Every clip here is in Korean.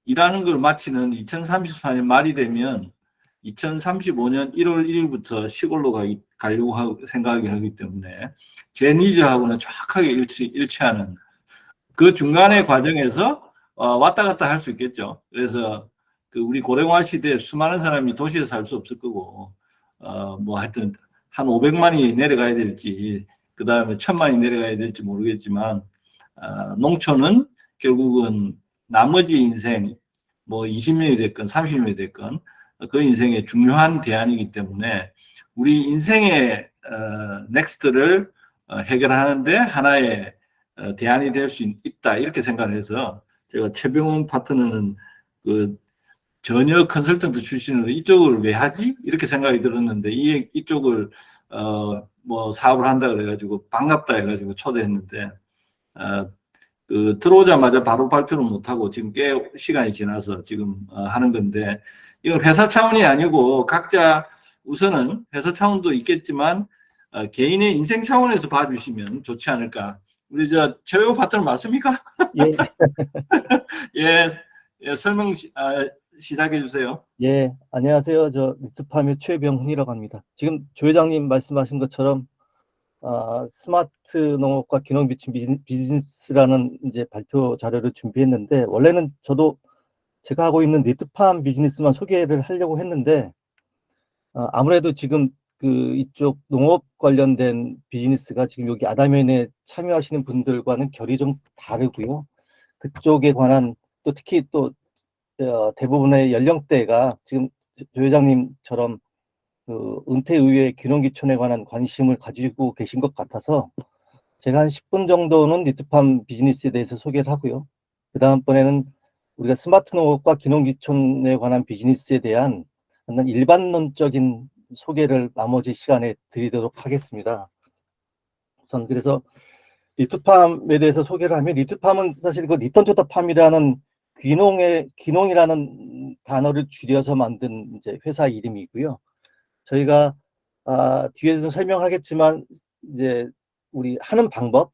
일하는 걸 마치는 2034년 말이 되면 2035년 1월 1일부터 시골로 가려고 생각하기 하기 때문에 제 니즈하고는 정확하게 일치하는 그 중간의 과정에서 왔다 갔다 할 수 있겠죠. 그래서 그 우리 고령화 시대에 수많은 사람이 도시에 살 수 없을 거고 뭐 하여튼 한 500만이 내려가야 될지 그 다음에 1000만이 내려가야 될지 모르겠지만 농촌은 결국은 나머지 인생 뭐 20년이 됐건 30년이 됐건 그 인생의 중요한 대안이기 때문에 우리 인생의 넥스트를 해결하는데 하나의 대안이 될 수 있다 이렇게 생각을 해서 제가 최병훈 파트너는 그 전혀 컨설턴트 출신으로 이쪽을 왜 하지 이렇게 생각이 들었는데 이쪽을 뭐 사업을 한다 그래가지고 반갑다 해가지고 초대했는데 그 들어오자마자 바로 발표를 못하고 지금 꽤 시간이 지나서 지금 하는 건데 이건 회사 차원이 아니고 각자 우선은 회사 차원도 있겠지만 개인의 인생 차원에서 봐주시면 좋지 않을까. 우리 저 최호 파트너 맞습니까? 예, 예, 예, 설명 시작해 주세요. 예, 안녕하세요. 저 리트팜의 최병훈이라고 합니다. 지금 조 회장님 말씀하신 것처럼 스마트 농업과 기능 비축 비즈니스라는 이제 발표 자료를 준비했는데 원래는 저도 제가 하고 있는 리트팜 비즈니스만 소개를 하려고 했는데 아무래도 지금 그 이쪽 농업 관련된 비즈니스가 지금 여기 아담연에 참여하시는 분들과는 결이 좀 다르고요. 그쪽에 관한 또 특히 또 대부분의 연령대가 지금 조 회장님처럼 그 은퇴 이후의 귀농귀촌에 관한 관심을 가지고 계신 것 같아서 제가 한 10분 정도는 리트팜 비즈니스에 대해서 소개를 하고요. 그 다음번에는 우리가 스마트 농업과 귀농귀촌에 관한 비즈니스에 대한 일반론적인 소개를 나머지 시간에 드리도록 하겠습니다. 우선 그래서 리트팜에 대해서 소개를 하면 리트팜은 사실 그 리턴 투 더 팜이라는 귀농이라는 단어를 줄여서 만든 이제 회사 이름이고요. 저희가 뒤에서 설명하겠지만 이제 우리 하는 방법,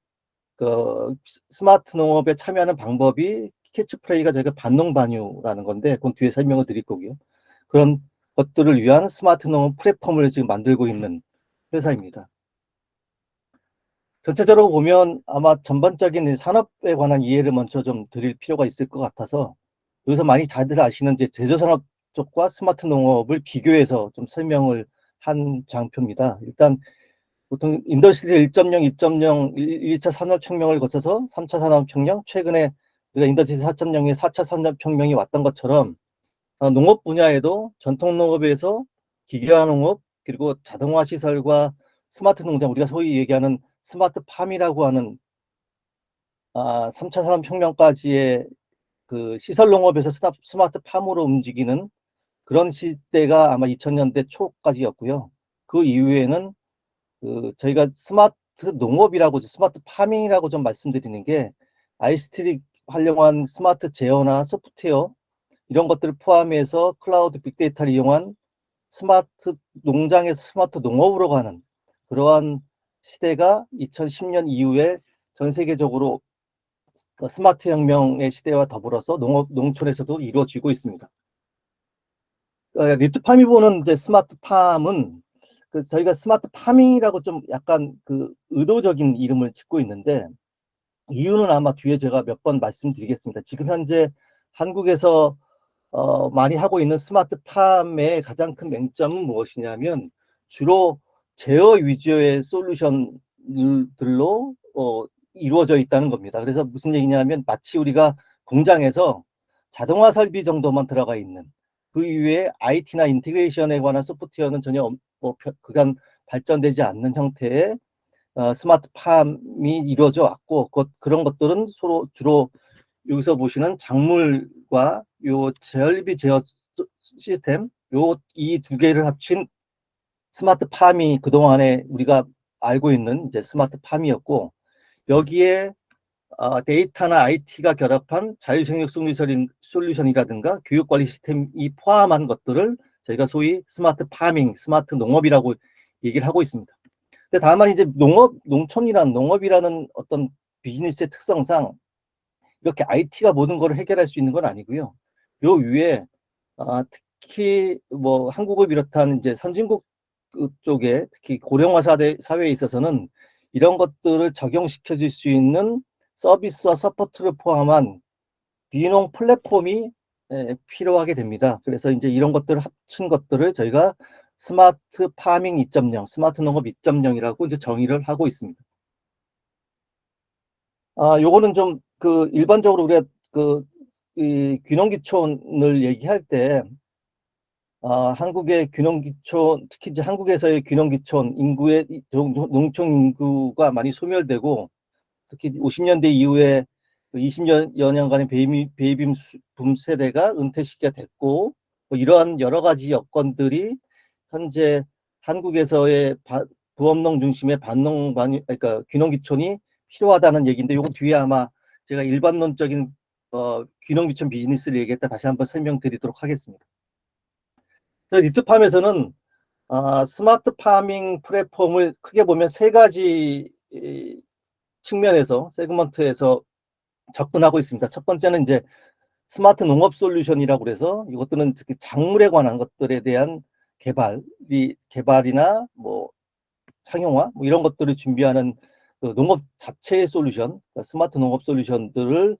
그 스마트 농업에 참여하는 방법이 캐치프레이가 저희가 반농반유라는 건데 그건 뒤에 설명을 드릴 거고요. 그런 것들을 위한 스마트 농업 플랫폼을 지금 만들고 있는 회사입니다. 전체적으로 보면 아마 전반적인 산업에 관한 이해를 먼저 좀 드릴 필요가 있을 것 같아서 여기서 많이 다들 아시는 이제 제조산업 쪽과 스마트 농업을 비교해서 좀 설명을 한 장표입니다. 일단 보통 인더스트리 1.0, 2.0, 1차 산업혁명을 거쳐서 3차 산업혁명, 최근에 우리가 인더스트리 4.0의 4차 산업혁명이 왔던 것처럼 농업 분야에도 전통 농업에서 기계화 농업, 그리고 자동화 시설과 스마트 농장, 우리가 소위 얘기하는 스마트팜이라고 하는 3차 산업혁명까지의 그 시설 농업에서 스마트팜으로 움직이는 그런 시대가 아마 2000년대 초까지였고요. 그 이후에는 그 저희가 스마트 농업이라고 스마트 파밍이라고 좀 말씀드리는 게 ICT를 활용한 스마트 제어나 소프트웨어 이런 것들을 포함해서 클라우드 빅데이터를 이용한 스마트 농장에서 스마트 농업으로 가는 그러한 시대가 2010년 이후에 전 세계적으로 스마트 혁명의 시대와 더불어서 농촌에서도 이루어지고 있습니다. 리트팜이 보는 이제 스마트팜은 그 저희가 스마트팜이라고 좀 약간 그 의도적인 이름을 짓고 있는데 이유는 아마 뒤에 제가 몇 번 말씀드리겠습니다. 지금 현재 한국에서 많이 하고 있는 스마트팜의 가장 큰 맹점은 무엇이냐면 주로 제어 위주의 솔루션들로 이루어져 있다는 겁니다. 그래서 무슨 얘기냐면 마치 우리가 공장에서 자동화 설비 정도만 들어가 있는 그 이외에 IT나 인테그레이션에 관한 소프트웨어는 전혀 그간 발전되지 않는 형태의 스마트팜이 이루어져 왔고 그런 것들은 서로 주로 여기서 보시는 작물과 요 설비 제어 시스템 요 이 두 개를 합친 스마트팜이 그동안에 우리가 알고 있는 이제 스마트팜이었고 여기에 데이터나 IT가 결합한 자율생력 솔루션이라든가 교육관리 시스템이 포함한 것들을 저희가 소위 스마트 파밍, 스마트 농업이라고 얘기를 하고 있습니다. 근데 다만 이제 농업이라는 어떤 비즈니스의 특성상 이렇게 IT가 모든 걸 해결할 수 있는 건 아니고요. 요 위에 특히 뭐 한국을 비롯한 이제 선진국 쪽에 특히 고령화 사회에 있어서는 이런 것들을 적용시켜 줄 수 있는 서비스와 서포트를 포함한 귀농 플랫폼이 필요하게 됩니다. 그래서 이제 이런 것들을 합친 것들을 저희가 스마트 파밍 2.0, 스마트 농업 2.0이라고 이제 정의를 하고 있습니다. 요거는 좀 그 일반적으로 우리가 이 귀농귀촌을 얘기할 때 한국의 귀농귀촌, 특히 이제 한국에서의 귀농귀촌 인구의 농촌 인구가 많이 소멸되고 특히 50년대 이후에 20년간의 베이비 붐 세대가 은퇴 시기가 됐고 뭐 이러한 여러 가지 여건들이 현재 한국에서의 부업농 중심의 그러니까 귀농귀촌이 필요하다는 얘기인데 요거 뒤에 아마 제가 일반론적인 귀농귀촌 비즈니스를 얘기했다 다시 한번 설명드리도록 하겠습니다. 리트팜에서는 스마트 파밍 플랫폼을 크게 보면 세 가지 측면에서 세그먼트에서 접근하고 있습니다. 첫 번째는 이제 스마트 농업 솔루션이라고 그래서 이것들은 특히 작물에 관한 것들에 대한 개발이나 뭐 상용화 뭐 이런 것들을 준비하는 그 농업 자체의 솔루션, 스마트 농업 솔루션들을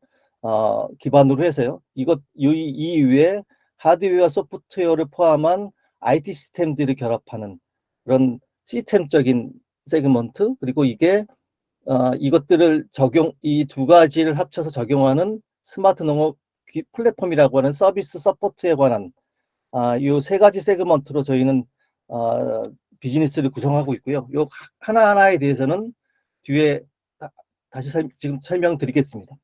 기반으로 해서요. 이 이외에 하드웨어, 소프트웨어를 포함한 IT 시스템들을 결합하는 그런 시스템적인 세그먼트, 그리고 이게 이것들을 이 두 가지를 합쳐서 적용하는 스마트 농업 플랫폼이라고 하는 서비스 서포트에 관한 이 세 가지 세그먼트로 저희는 비즈니스를 구성하고 있고요. 요 하나하나에 대해서는 뒤에 다시 지금 설명드리겠습니다.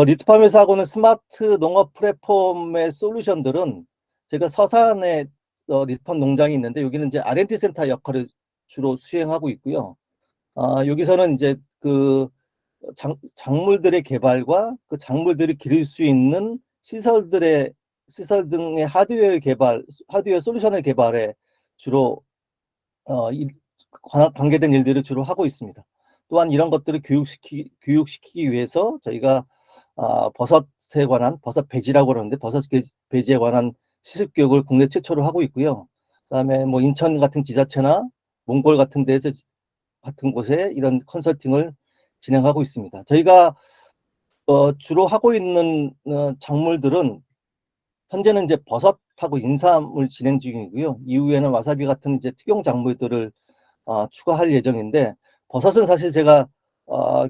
리트팜에서 하고는 스마트 농업 플랫폼의 솔루션들은 제가 서산에 리트팜 농장이 있는데 여기는 이제 R&D 센터 역할을 주로 수행하고 있고요. 여기서는 이제 그 작물들의 개발과 그 작물들이 기를 수 있는 시설 등의 하드웨어 솔루션의 개발에 주로 관계된 일들을 주로 하고 있습니다. 또한 이런 것들을 교육시키기 위해서 저희가 버섯에 관한 버섯 배지라고 그러는데 버섯 배지에 관한 시습 교육을 국내 최초로 하고 있고요. 그다음에 뭐 인천 같은 지자체나 몽골 같은 곳에 이런 컨설팅을 진행하고 있습니다. 저희가 주로 하고 있는 작물들은 현재는 이제 버섯하고 인삼을 진행 중이고요. 이후에는 와사비 같은 이제 특용 작물들을 추가할 예정인데 버섯은 사실 제가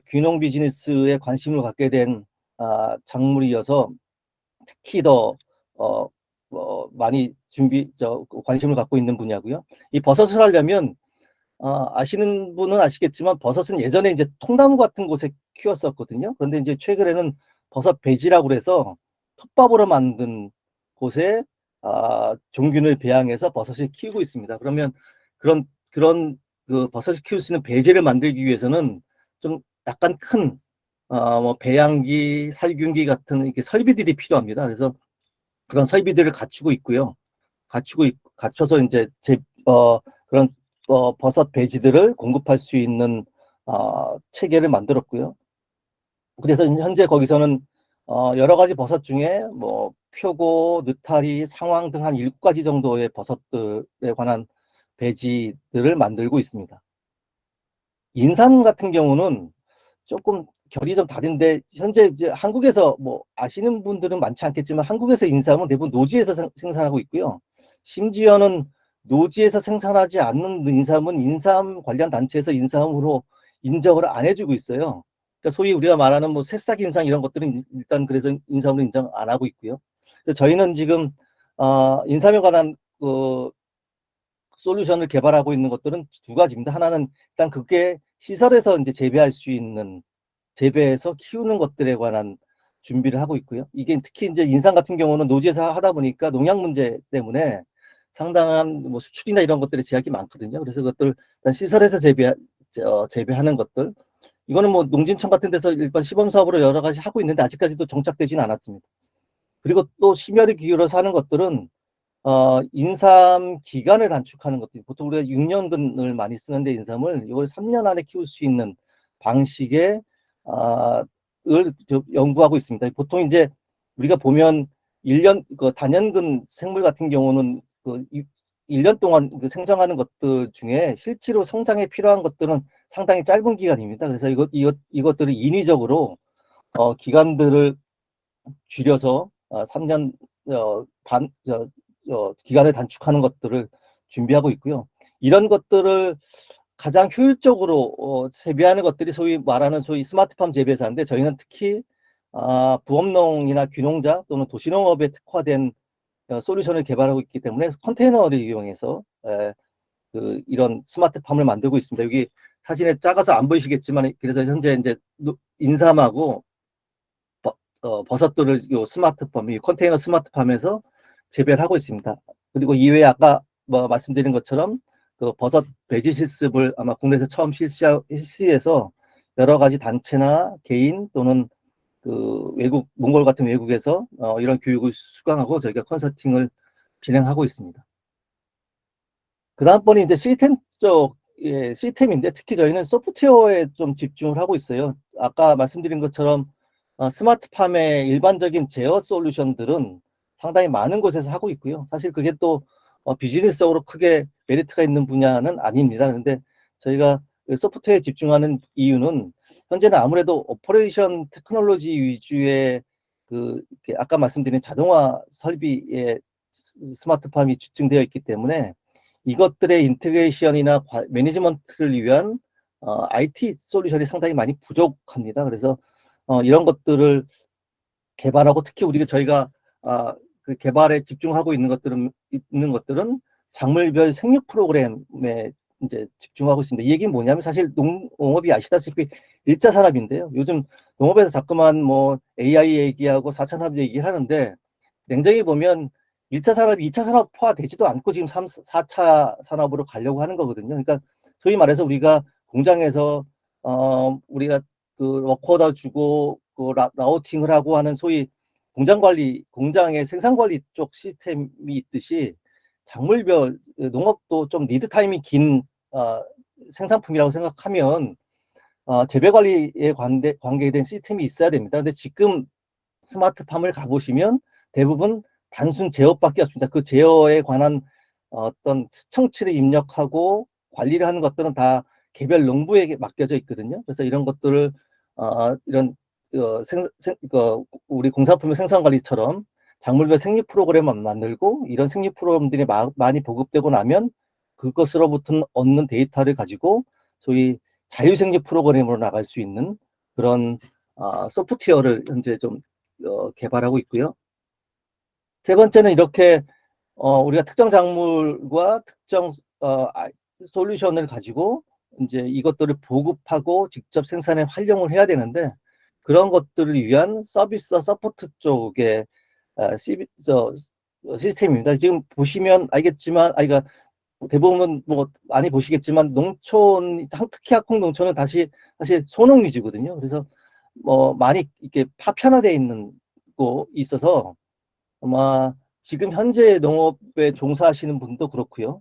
귀농 비즈니스에 관심을 갖게 된 작물이어서 특히 더 많이 관심을 갖고 있는 분야고요. 이 버섯을 하려면 아시는 분은 아시겠지만 버섯은 예전에 이제 통나무 같은 곳에 키웠었거든요. 그런데 이제 최근에는 버섯 배지라고 그래서 톱밥으로 만든 곳에 종균을 배양해서 버섯을 키우고 있습니다. 그러면 그런 그 버섯을 키울 수 있는 배지를 만들기 위해서는 좀 약간 큰 뭐 배양기, 살균기 같은 이렇게 설비들이 필요합니다. 그래서 그런 설비들을 갖추고 있고요. 갖춰서 이제 그런 버섯 배지들을 공급할 수 있는 체계를 만들었고요. 그래서 현재 거기서는 여러 가지 버섯 중에 뭐 표고, 느타리, 상황 등 한 7가지 정도의 버섯들에 관한 배지들을 만들고 있습니다. 인삼 같은 경우는 조금 결이 좀 다른데 현재 이제 한국에서 뭐 아시는 분들은 많지 않겠지만 한국에서 인삼은 대부분 노지에서 생산하고 있고요. 심지어는 노지에서 생산하지 않는 인삼은 인삼 관련 단체에서 인삼으로 인정을 안 해주고 있어요. 그러니까 소위 우리가 말하는 뭐 새싹 인삼 이런 것들은 일단 그래서 인삼으로 인정 안 하고 있고요. 저희는 지금 인삼에 관한 그 솔루션을 개발하고 있는 것들은 두 가지입니다. 하나는 일단 그게 시설에서 이제 재배할 수 있는 재배해서 키우는 것들에 관한 준비를 하고 있고요. 이게 특히 이제 인삼 같은 경우는 노지에서 하다 보니까 농약 문제 때문에 상당한 뭐 수출이나 이런 것들에 제약이 많거든요. 그래서 그것들 일단 시설에서 재배하는 것들 이거는 뭐 농진청 같은 데서 일반 시범 사업으로 여러 가지 하고 있는데 아직까지도 정착되지는 않았습니다. 그리고 또 심혈을 기울여서 하는 것들은 인삼 기간을 단축하는 것들 보통 우리가 6년근을 많이 쓰는데 인삼을 이걸 3년 안에 키울 수 있는 방식의 을 연구하고 있습니다. 보통 이제 우리가 보면 1년 그 단연근 생물 같은 경우는 그 1년 동안 그 생장하는 것들 중에 실제로 성장에 필요한 것들은 상당히 짧은 기간입니다. 그래서 이것들을 인위적으로 기간들을 줄여서 3년 반 기간을 단축하는 것들을 준비하고 있고요. 이런 것들을 가장 효율적으로 재배하는 것들이 소위 말하는 스마트팜 재배사인데, 저희는 특히 부업농이나 귀농자 또는 도시농업에 특화된 솔루션을 개발하고 있기 때문에 컨테이너를 이용해서 이런 스마트팜을 만들고 있습니다. 여기 사진에 작아서 안 보이시겠지만, 그래서 현재 이제 인삼하고 버섯들을 요 스마트팜, 이 컨테이너 스마트팜에서 재배를 하고 있습니다. 그리고 이외에 아까 말씀드린 것처럼 그 버섯 배지 실습을 아마 국내에서 처음 실시해서 여러 가지 단체나 개인 또는 그 외국, 몽골 같은 외국에서 이런 교육을 수강하고 저희가 컨설팅을 진행하고 있습니다. 그 다음번에 이제 시스템 쪽의 시스템인데, 특히 저희는 소프트웨어에 좀 집중을 하고 있어요. 아까 말씀드린 것처럼 스마트팜의 일반적인 제어 솔루션들은 상당히 많은 곳에서 하고 있고요. 사실 그게 또 비즈니스적으로 크게 메리트가 있는 분야는 아닙니다. 그런데 저희가 소프트웨어에 집중하는 이유는 현재는 아무래도 오퍼레이션 테크놀로지 위주의 아까 말씀드린 자동화 설비에 스마트팜이 집중되어 있기 때문에 이것들의 인테그레이션이나 매니지먼트를 위한 IT 솔루션이 상당히 많이 부족합니다. 그래서 이런 것들을 개발하고, 특히 저희가 그 개발에 집중하고 있는 것들은 작물별 생육 프로그램에 이제 집중하고 있습니다. 이 얘기는 뭐냐면, 사실 농업이 아시다시피 1차 산업인데요. 요즘 농업에서 자꾸만 뭐 AI 얘기하고 4차 산업 얘기를 하는데, 냉정히 보면 1차 산업이 2차 산업화 되지도 않고 지금 4차 산업으로 가려고 하는 거거든요. 그러니까 소위 말해서 우리가 공장에서 우리가 그 워커다 주고 그 라우팅을 하고 하는 소위 공장 관리, 공장의 생산 관리 쪽 시스템이 있듯이 작물별 농업도 좀 리드 타임이 긴 생산품이라고 생각하면 재배 관리에 관계된 시스템이 있어야 됩니다. 근데 지금 스마트팜을 가보시면 대부분 단순 제어밖에 없습니다. 그 제어에 관한 어떤 수청치를 입력하고 관리를 하는 것들은 다 개별 농부에게 맡겨져 있거든요. 그래서 이런 것들을 이런 우리 공산품의 생산 관리처럼 작물별 생육 프로그램을 만들고, 이런 생육 프로그램들이 많이 보급되고 나면 그것으로부터 얻는 데이터를 가지고 소위 자유생육 프로그램으로 나갈 수 있는 그런 소프트웨어를 현재 좀 개발하고 있고요. 세 번째는 이렇게 우리가 특정 작물과 특정 솔루션을 가지고 이제 이것들을 보급하고 직접 생산에 활용을 해야 되는데, 그런 것들을 위한 서비스와 서포트 쪽의 시스템입니다. 지금 보시면 알겠지만, 그러니까 대부분 뭐 많이 보시겠지만, 농촌, 특히 학흥 농촌은 사실 소농 위주거든요. 그래서 많이 이렇게 파편화되어 있는 거 있어서 아마 지금 현재 농업에 종사하시는 분도 그렇고요.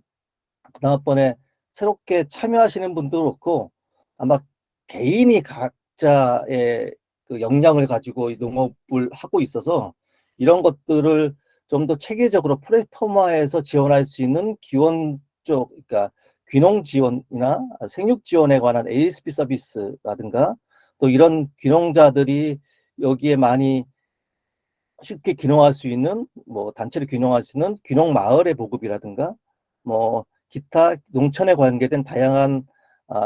다음번에 새롭게 참여하시는 분도 그렇고, 아마 개인이 각자의 그 역량을 가지고 농업을 하고 있어서 이런 것들을 좀 더 체계적으로 플랫폼화해서 지원할 수 있는 기원 쪽, 그러니까 귀농 지원이나 생육 지원에 관한 ASP 서비스라든가, 또 이런 귀농자들이 여기에 많이 쉽게 귀농할 수 있는, 뭐 단체를 귀농할 수 있는 귀농 마을의 보급이라든가, 뭐 기타 농촌에 관계된 다양한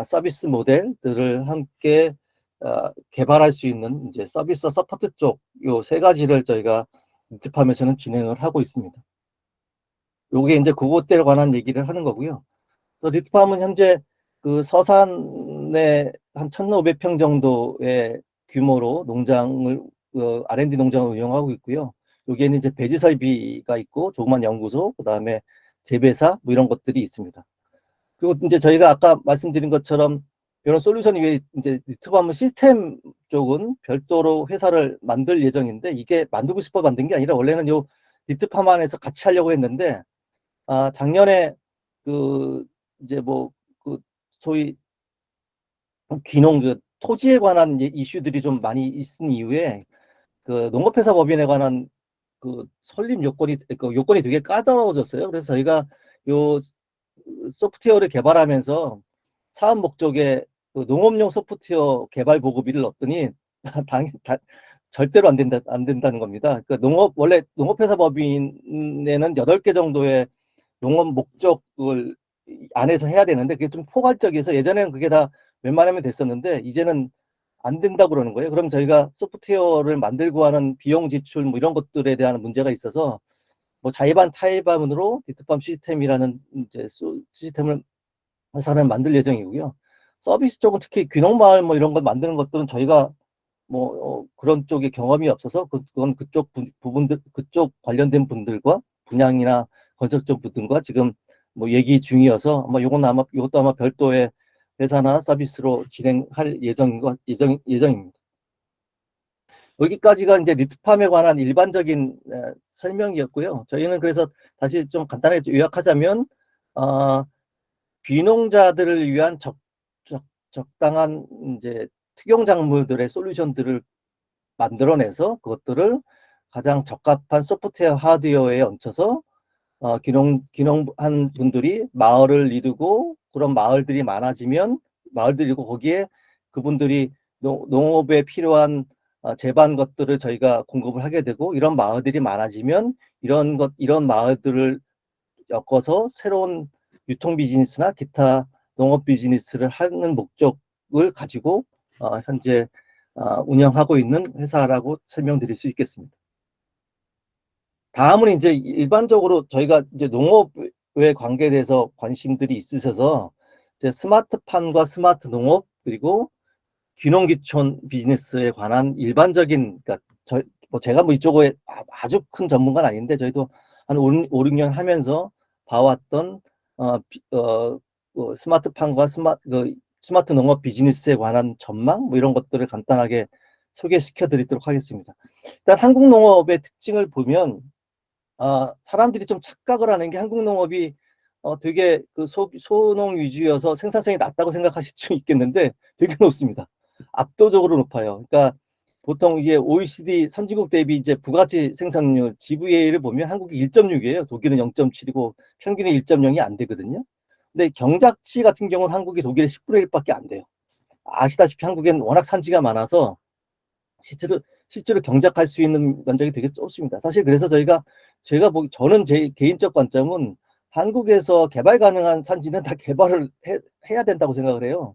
서비스 모델들을 함께 개발할 수 있는 이제 서비스 서포트 쪽 요 세 가지를 저희가 리트팜에서는 진행을 하고 있습니다. 요게 이제 그것들에 관한 얘기를 하는 거고요. 또 리트팜은 현재 그 서산에 한 1,500평 정도의 규모로 농장을 R&D 농장을 운영하고 있고요. 여기에는 이제 배지 설비가 있고 조그만 연구소, 그다음에 재배사 뭐 이런 것들이 있습니다. 그리고 이제 저희가 아까 말씀드린 것처럼 이런 솔루션 위에 이제 리트팜 시스템 쪽은 별도로 회사를 만들 예정인데, 이게 만들고 싶어 만든 게 아니라 원래는 요 리트팜 안에서 같이 하려고 했는데, 작년에 그 이제 그 소위 귀농, 그 토지에 관한 이슈들이 좀 많이 있은 이후에 그 농업회사 법인에 관한 그 설립 요건이 되게 까다로워졌어요. 그래서 저희가 요 소프트웨어를 개발하면서 사업 목적에 그 농업용 소프트웨어 개발 보급비를 넣었더니 절대로 안 된다는 겁니다. 원래 농업회사 법인에는 8개 정도의 농업 목적을 안에서 해야 되는데 그게 좀 포괄적이어서 예전에는 그게 다 웬만하면 됐었는데 이제는 안 된다고 그러는 거예요. 그럼 저희가 소프트웨어를 만들고 하는 비용 지출 뭐 이런 것들에 대한 문제가 있어서 뭐 자의반 타의반으로 디트팜 시스템이라는 이제 시스템을 회사를 만들 예정이고요. 서비스 쪽은 특히 귀농마을 뭐 이런 걸 만드는 것들은 저희가 뭐 그런 쪽에 경험이 없어서 그건 그쪽 부분들 그쪽 관련된 분들과 분양이나 건설 쪽 분들과 지금 뭐 얘기 중이어서 아마 이것도 아마 별도의 회사나 서비스로 진행할 예정입니다. 여기까지가 이제 리트팜에 관한 일반적인 설명이었고요. 저희는 그래서 다시 좀 간단하게 요약하자면 귀농자들을 위한 적당한 이제 특용 작물들의 솔루션들을 만들어내서 그것들을 가장 적합한 소프트웨어 하드웨어에 얹혀서 귀농한 분들이 마을을 이루고 그런 마을들이 많아지면 마을들이고 거기에 그분들이 농업에 필요한 제반 것들을 저희가 공급을 하게 되고 이런 마을들이 많아지면 이런 마을들을 엮어서 새로운 유통 비즈니스나 기타 농업 비즈니스를 하는 목적을 가지고 현재 운영하고 있는 회사라고 설명드릴 수 있겠습니다. 다음은 이제 일반적으로 저희가 이제 농업에 관계돼서 관심들이 있으셔서 이제 스마트팜과 스마트 농업 그리고 귀농귀촌 비즈니스에 관한 일반적인 그러니까 제가 뭐 이쪽에 아주 큰 전문가는 아닌데 저희도 한 5, 6년 하면서 봐왔던 스마트팜과 스마트 농업 비즈니스에 관한 전망 뭐 이런 것들을 간단하게 소개시켜 드리도록 하겠습니다. 일단 한국 농업의 특징을 보면 사람들이 좀 착각을 하는 게 한국 농업이 되게 그 소농 위주여서 생산성이 낮다고 생각하실 수 있겠는데 되게 높습니다. 압도적으로 높아요. 그러니까 보통 이게 OECD 선진국 대비 이제 부가치 생산률 GVA를 보면 한국이 1.6이에요. 독일은 0.7이고 평균이 1.0이 안 되거든요. 근데 경작치 같은 경우는 한국이 독일의 10분의 1밖에 안 돼요. 아시다시피 한국엔 워낙 산지가 많아서 실제로 경작할 수 있는 면적이 되게 좁습니다. 사실 그래서 저는 제 개인적 관점은 한국에서 개발 가능한 산지는 다 개발을 해야 된다고 생각을 해요.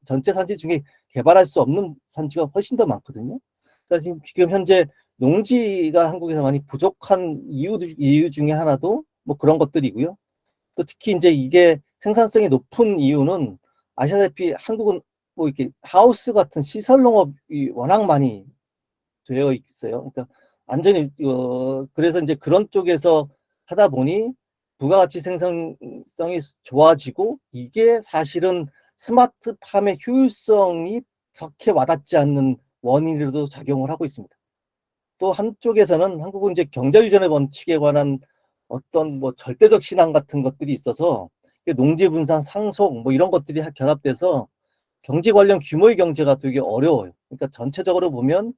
전체 산지 중에 개발할 수 없는 산지가 훨씬 더 많거든요. 그러니까 지금 현재 농지가 한국에서 많이 부족한 이유 중에 하나도 뭐 그런 것들이고요. 또 특히 이제 이게 생산성이 높은 이유는 아시다시피 한국은 뭐 이렇게 하우스 같은 시설 농업이 워낙 많이 되어 있어요. 그러니까 완전히 그래서 이제 그런 쪽에서 하다 보니 부가가치 생산성이 좋아지고 이게 사실은 스마트팜의 효율성이 그렇게 와닿지 않는 원인으로도 작용을 하고 있습니다. 또 한쪽에서는 한국은 이제 경제유전의 원칙에 관한 어떤 뭐 절대적 신앙 같은 것들이 있어서 농지 분산 상속 뭐 이런 것들이 결합돼서 경제 관련 규모의 경제가 되게 어려워요. 그러니까 전체적으로 보면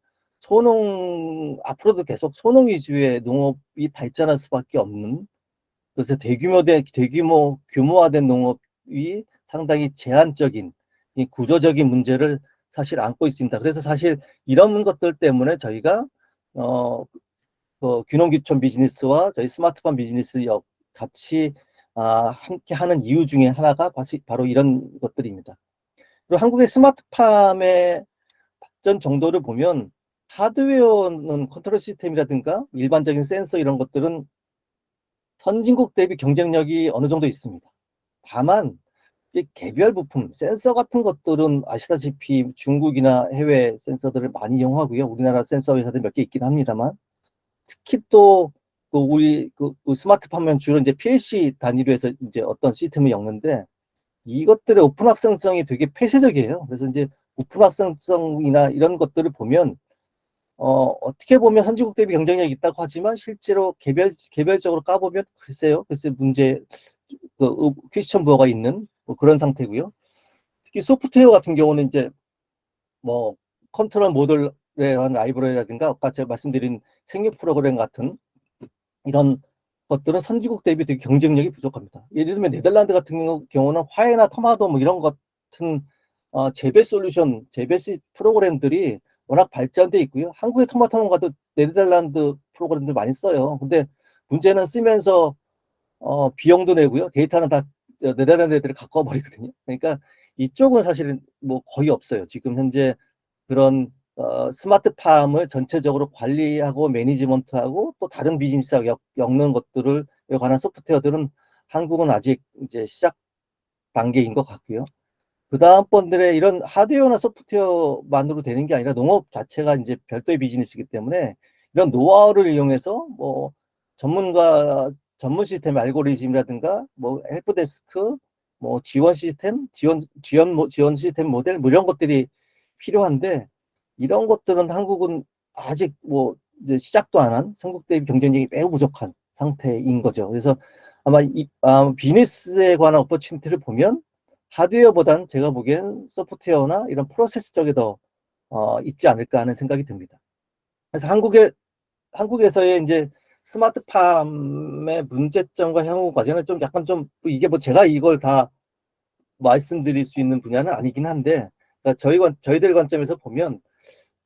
앞으로도 계속 소농 위주의 농업이 발전할 수밖에 없는 그래서 규모화된 농업이 상당히 제한적인 이 구조적인 문제를 사실 안고 있습니다. 그래서 사실 이런 것들 때문에 저희가 귀농귀촌 비즈니스와 저희 스마트팜 비즈니스 같이 함께 하는 이유 중에 하나가 바로 이런 것들입니다. 그리고 한국의 스마트팜의 발전 정도를 보면 하드웨어는 컨트롤 시스템이라든가 일반적인 센서 이런 것들은 선진국 대비 경쟁력이 어느 정도 있습니다. 다만 개별 부품, 센서 같은 것들은 아시다시피 중국이나 해외 센서들을 많이 이용하고요. 우리나라 센서 회사들 몇 개 있긴 합니다만 특히 또 우리 스마트팜은 주로 이제 PLC 단위로 해서 이제 어떤 시스템을 엮는데 이것들의 오픈 확장성이 되게 폐쇄적이에요. 그래서 이제 오픈 확장성이나 이런 것들을 보면 어떻게 보면 선진국 대비 경쟁력이 있다고 하지만 실제로 개별적으로 까보면 글쎄 문제 퀘스천 부어가 있는 뭐 그런 상태고요. 특히 소프트웨어 같은 경우는 이제 뭐 컨트롤 모듈 한 라이브러리라든가 아까 제가 말씀드린 생육 프로그램 같은 이런 것들은 선진국 대비 되게 경쟁력이 부족합니다. 예를 들면 네덜란드 같은 경우는 화해나 토마토 뭐 이런 것 같은 재배 솔루션, 재배 프로그램들이 워낙 발전돼 있고요. 한국의 토마토 농가도 네덜란드 프로그램들 많이 써요. 근데 문제는 쓰면서 비용도 내고요. 데이터는 다 네덜란드 애들이 갖고 와버리거든요. 그러니까 이쪽은 사실은 뭐 거의 없어요. 지금 현재 그런 스마트팜을 전체적으로 관리하고 매니지먼트하고 또 다른 비즈니스하고 엮는 것들을 관한 소프트웨어들은 한국은 아직 이제 시작 단계인 것 같고요. 그 다음번들에 이런 하드웨어나 소프트웨어만으로 되는 게 아니라 농업 자체가 이제 별도의 비즈니스이기 때문에 이런 노하우를 이용해서 뭐 전문가 전문 시스템 알고리즘이라든가 뭐 헬프데스크 뭐 지원 시스템 지원 시스템 모델 뭐 이런 것들이 필요한데 이런 것들은 한국은 아직 뭐 이제 시작도 안 한 선국 대비 경쟁력이 매우 부족한 상태인 거죠. 그래서 아마 비즈니스에 관한 오퍼튜니티를 보면 하드웨어보단 제가 보기엔 소프트웨어나 이런 프로세스 쪽에 더 있지 않을까 하는 생각이 듭니다. 그래서 한국에서의 이제 스마트팜의 문제점과 향후 과제는 좀 약간 좀 이게 뭐 제가 이걸 다 말씀드릴 수 있는 분야는 아니긴 한데 그러니까 저희들 관점에서 보면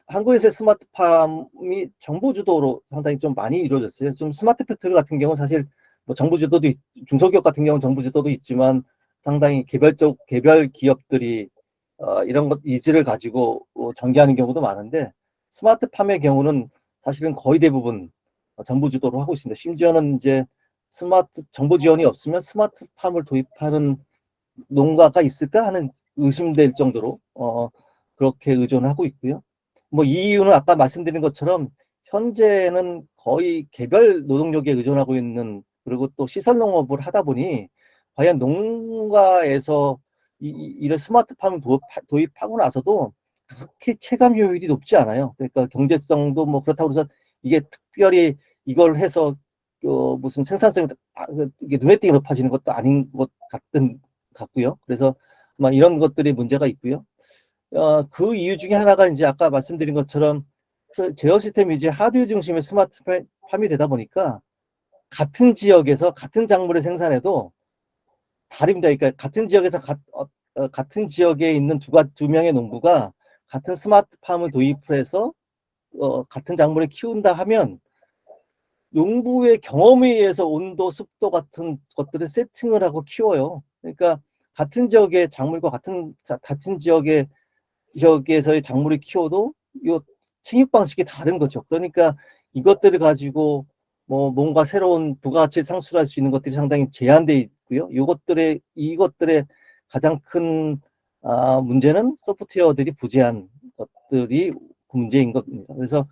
한국에서의 스마트팜이 정부 주도로 상당히 좀 많이 이루어졌어요. 좀 스마트 팩토리 같은 경우는 사실 뭐 정부 주도도 중소기업 같은 경우는 정부 주도도 있지만 상당히 개별 기업들이 이런 것 이지를 가지고 전개하는 경우도 많은데 스마트팜의 경우는 사실은 거의 대부분 정부 주도로 하고 있습니다. 심지어는 이제 정부 지원이 없으면 스마트팜을 도입하는 농가가 있을까 하는 의심될 정도로 그렇게 의존하고 있고요. 뭐 이 이유는 아까 말씀드린 것처럼 현재는 거의 개별 노동력에 의존하고 있는 그리고 또 시설 농업을 하다 보니 과연 농가에서 이런 스마트팜을 도입하고 나서도 그렇게 체감 효율이 높지 않아요. 그러니까 경제성도 뭐 그렇다고 해서 이게 특별히 이걸 해서 무슨 생산성이 이게 눈에 띄게 높아지는 것도 아닌 것 같고요. 그래서 이런 것들이 문제가 있고요. 그 이유 중에 하나가 이제 아까 말씀드린 것처럼 제어 시스템이 이제 하드웨어 중심의 스마트팜이 되다 보니까 같은 지역에서 같은 작물을 생산해도 다릅니다. 그러니까 같은 지역에서 같은 지역에 있는 두 명의 농부가 같은 스마트팜을 도입을 해서 같은 작물을 키운다 하면 농부의 경험에 의해서 온도, 습도 같은 것들을 세팅을 하고 키워요. 그러니까 같은 지역의 작물과 같은 지역에서의 작물을 키워도 이 생육 방식이 다른 거죠. 그러니까 이것들을 가지고 뭐 뭔가 새로운 부가가치를 상출할 수 있는 것들이 상당히 제한되어 있고요. 이것들의 가장 큰 문제는 소프트웨어들이 부재한 것들이 문제인 겁니다. 그래서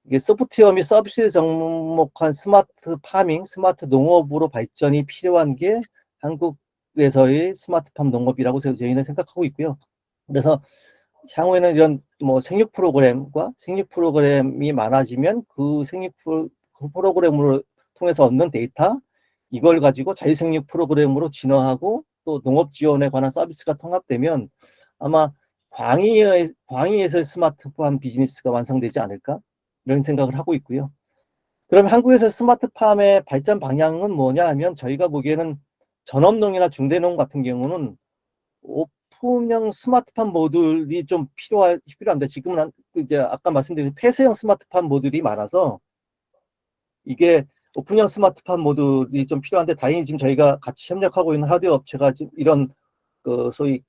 이게 소프트웨어 및 서비스에 접목한 스마트 파밍, 스마트 농업으로 발전이 필요한 게 한국에서의 스마트팜 농업이라고 저희는 생각하고 있고요. 그래서 향후에는 이런 뭐 생육 프로그램이 많아지면 그 프로그램으로 통해서 얻는 데이터 이걸 가지고 자유생육 프로그램으로 진화하고 또 농업 지원에 관한 서비스가 통합되면 아마 광의에서 스마트팜 비즈니스가 완성되지 않을까 이런 생각을 하고 있고요. 그럼 한국에서 스마트팜의 발전 방향은 뭐냐 하면 저희가 보기에는 전업농이나 중대농 같은 경우는 오픈형 스마트팜 모듈이 좀 필요한데 지금은 이제 아까 말씀드린 폐쇄형 스마트팜 모듈이 많아서 이게 오픈형 스마트팜 모듈이 좀 필요한데 다행히 지금 저희가 같이 협력하고 있는 하드웨어 업체가 지금 이런 소위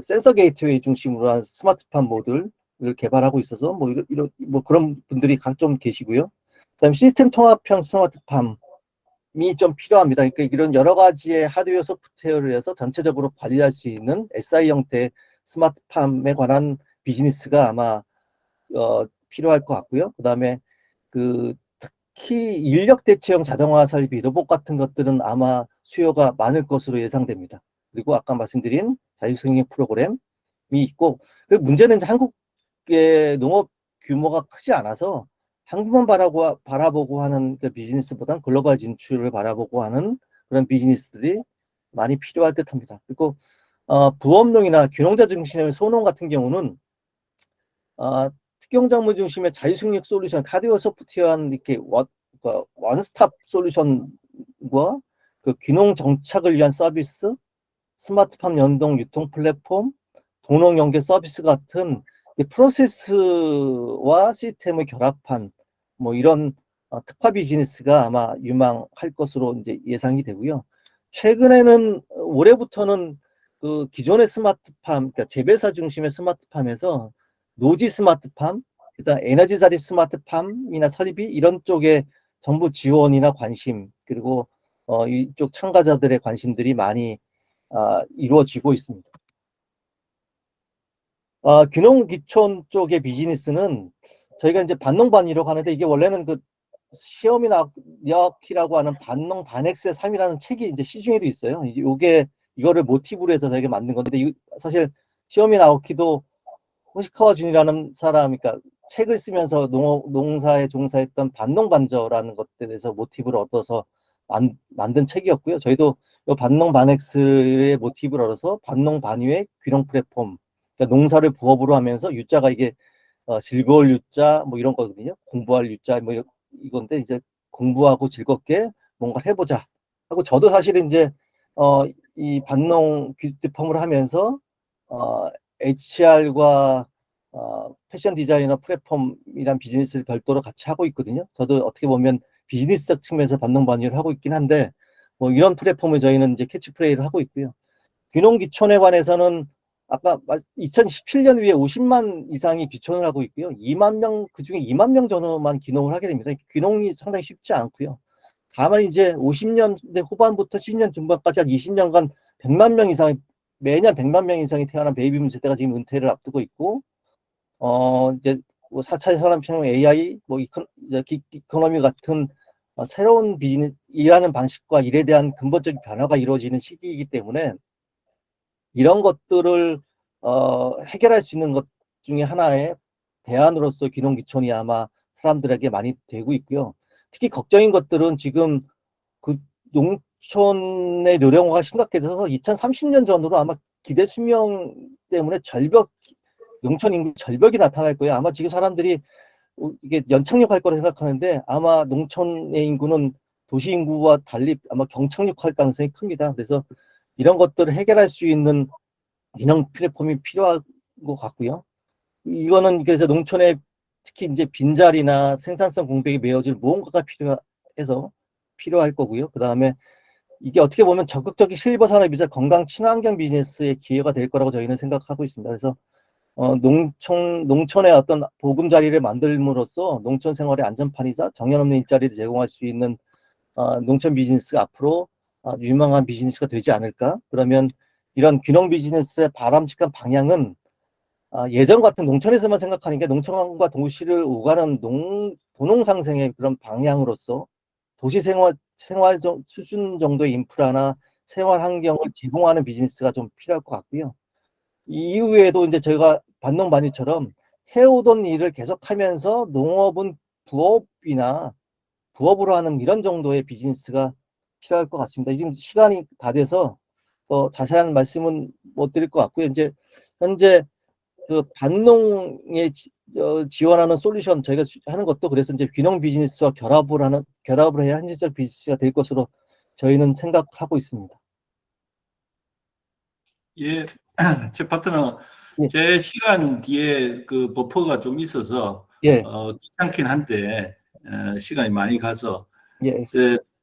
센서 게이트웨이 중심으로 한 스마트팜 모듈을 개발하고 있어서 뭐 그런 분들이 좀 계시고요. 그다음에 시스템 통합형 스마트팜이 좀 필요합니다. 그러니까 이런 여러 가지의 하드웨어 소프트웨어를 해서 전체적으로 관리할 수 있는 SI 형태 스마트팜에 관한 비즈니스가 아마 필요할 것 같고요. 그다음에 특히 인력 대체형 자동화 설비, 로봇 같은 것들은 아마 수요가 많을 것으로 예상됩니다. 그리고 아까 말씀드린 자율생육 프로그램이 있고, 그 문제는 한국의 농업 규모가 크지 않아서 한국만 바라보고 하는 그 비즈니스보다는 글로벌 진출을 바라보고 하는 그런 비즈니스들이 많이 필요할 듯합니다. 그리고 부업농이나 귀농자 중심의 소농 같은 경우는 특경작물 중심의 자율승력 솔루션, 카디오 소프트웨어한 이렇게 원스톱 솔루션과 그 귀농 정착을 위한 서비스, 스마트팜 연동 유통 플랫폼, 동농 연계 서비스 같은 프로세스와 시스템을 결합한 뭐 이런 특화 비즈니스가 아마 유망할 것으로 이제 예상이 되고요. 최근에는 올해부터는 그 기존의 스마트팜, 그러니까 재배사 중심의 스마트팜에서 노지 스마트팜, 일단 에너지자리 스마트팜이나 설비 이런 쪽에 정부 지원이나 관심, 그리고 이쪽 참가자들의 관심들이 많이 이루어지고 있습니다. 귀농귀촌 쪽의 비즈니스는 저희가 이제 반농반이라고 하는데, 이게 원래는 그 시어미 나오키라고 하는 반농 반엑스의 삶이라는 책이 이제 시중에도 있어요. 이거를 모티브로 해서 저희가 만든 건데, 사실 시어미 나오키도 호시카와 준이라는 사람, 그러니까 책을 쓰면서 농사에 종사했던 반농반저라는 것에 대해서 모티브를 얻어서 만든 책이었고요. 저희도 이 반농반엑스의 모티브를 얻어서 반농반유의 귀농 플랫폼, 그러니까 농사를 부업으로 하면서 유자가 이게 즐거울 유자 뭐 이런 거거든요. 공부할 유자 뭐 이건데, 이제 공부하고 즐겁게 뭔가 해보자 하고, 저도 사실은 이제 이 반농 뷰티펌을 하면서 HR과 패션 디자이너 플랫폼이란 비즈니스를 별도로 같이 하고 있거든요. 저도 어떻게 보면 비즈니스적 측면에서 반농반유를 하고 있긴 한데, 뭐 이런 플랫폼을 저희는 이제 캐치프레이를 하고 있고요. 귀농귀촌에 관해서는 아까 2017년 위에 50만 이상이 귀촌을 하고 있고요. 2만 명, 그중에 2만 명 정도만 귀농을 하게 됩니다. 귀농이 상당히 쉽지 않고요. 다만 이제 50년대 후반부터 10년 중반까지 한 20년간 100만 명 이상이, 매년 100만 명 이상이 태어난 베이비붐 세대가 지금 은퇴를 앞두고 있고, 이제 뭐 4차 산업혁명, AI, 뭐 이코노미 같은 새로운 비즈니스, 일하는 방식과 일에 대한 근본적인 변화가 이루어지는 시기이기 때문에, 이런 것들을 해결할 수 있는 것 중에 하나의 대안으로서 귀농귀촌이 아마 사람들에게 많이 되고 있고요. 특히 걱정인 것들은 지금 그 농촌의 노령화가 심각해져서 2030년 전으로 아마 기대 수명 때문에 농촌 인구 절벽이 나타날 거예요. 아마 지금 사람들이 이게 연착륙할 거라 생각하는데, 아마 농촌의 인구는 도시 인구와 달리 아마 경착륙할 가능성이 큽니다. 그래서 이런 것들을 해결할 수 있는 인형 플랫폼이 필요한 것 같고요. 이거는 그래서 농촌에 특히 이제 빈자리나 생산성 공백이 메워질 무언가가 필요할 거고요. 그 다음에 이게 어떻게 보면 적극적인 실버 산업이자 건강 친환경 비즈니스의 기회가 될 거라고 저희는 생각하고 있습니다. 그래서 농촌의 어떤 보금자리를 만들므로써 농촌 생활의 안전판이자 정연 없는 일자리를 제공할 수 있는 농촌 비즈니스가 앞으로 유망한 비즈니스가 되지 않을까. 그러면 이런 귀농 비즈니스의 바람직한 방향은 예전 같은 농촌에서만 생각하는 게, 농촌과 도시를 오가는 도농상생의 그런 방향으로서 도시 생활 수준 정도의 인프라나 생활 환경을 제공하는 비즈니스가 좀 필요할 것 같고요. 이후에도 이제 저희가 반농반유처럼 해오던 일을 계속하면서 농업은 부업으로 하는 이런 정도의 비즈니스가 필요할 것 같습니다. 지금 시간이 다 돼서 자세한 말씀은 못 드릴 것 같고요. 이제 현재 그 반농에 지원하는 솔루션 저희가 하는 것도, 그래서 이제 귀농 비즈니스와 결합을 해야 현실적 비즈니스가 될 것으로 저희는 생각하고 있습니다. 예, 제 파트너, 예. 제 시간 뒤에 그 버퍼가 좀 있어서, 예. 귀찮긴 한데, 시간이 많이 가서, 예.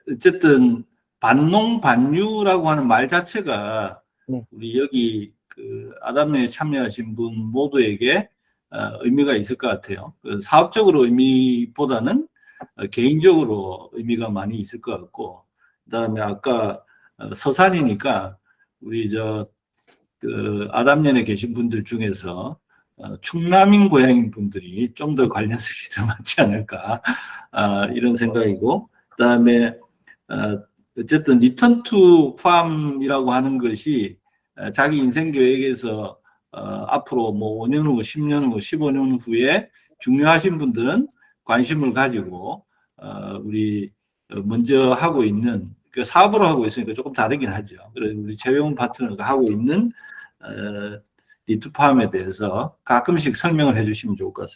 어쨌든, 반농반유라고 하는 말 자체가, 네. 우리 여기 그 아담에 참여하신 분 모두에게 의미가 있을 것 같아요. 그 사업적으로 의미보다는 개인적으로 의미가 많이 있을 것 같고, 그다음에 아까 서산이니까 우리 그 아담년에 계신 분들 중에서 충남인 고향인 분들이 좀 더 관련성이 더 많지 않을까, 이런 생각이고, 그다음에 어쨌든 리턴 투 팜이라고 하는 것이 자기 인생 계획에서 앞으로 뭐 5년 후, 10년 후, 15년 후에 중요하신 분들은 관심을 가지고 우리 먼저 하고 있는, 그 사업으로 하고 있으니까 조금 다르긴 하죠. 그래서 우리 최병훈 파트너가 하고 있는 리투팜에 대해서 가끔씩 설명을 해주시면 좋을 것 같습니다.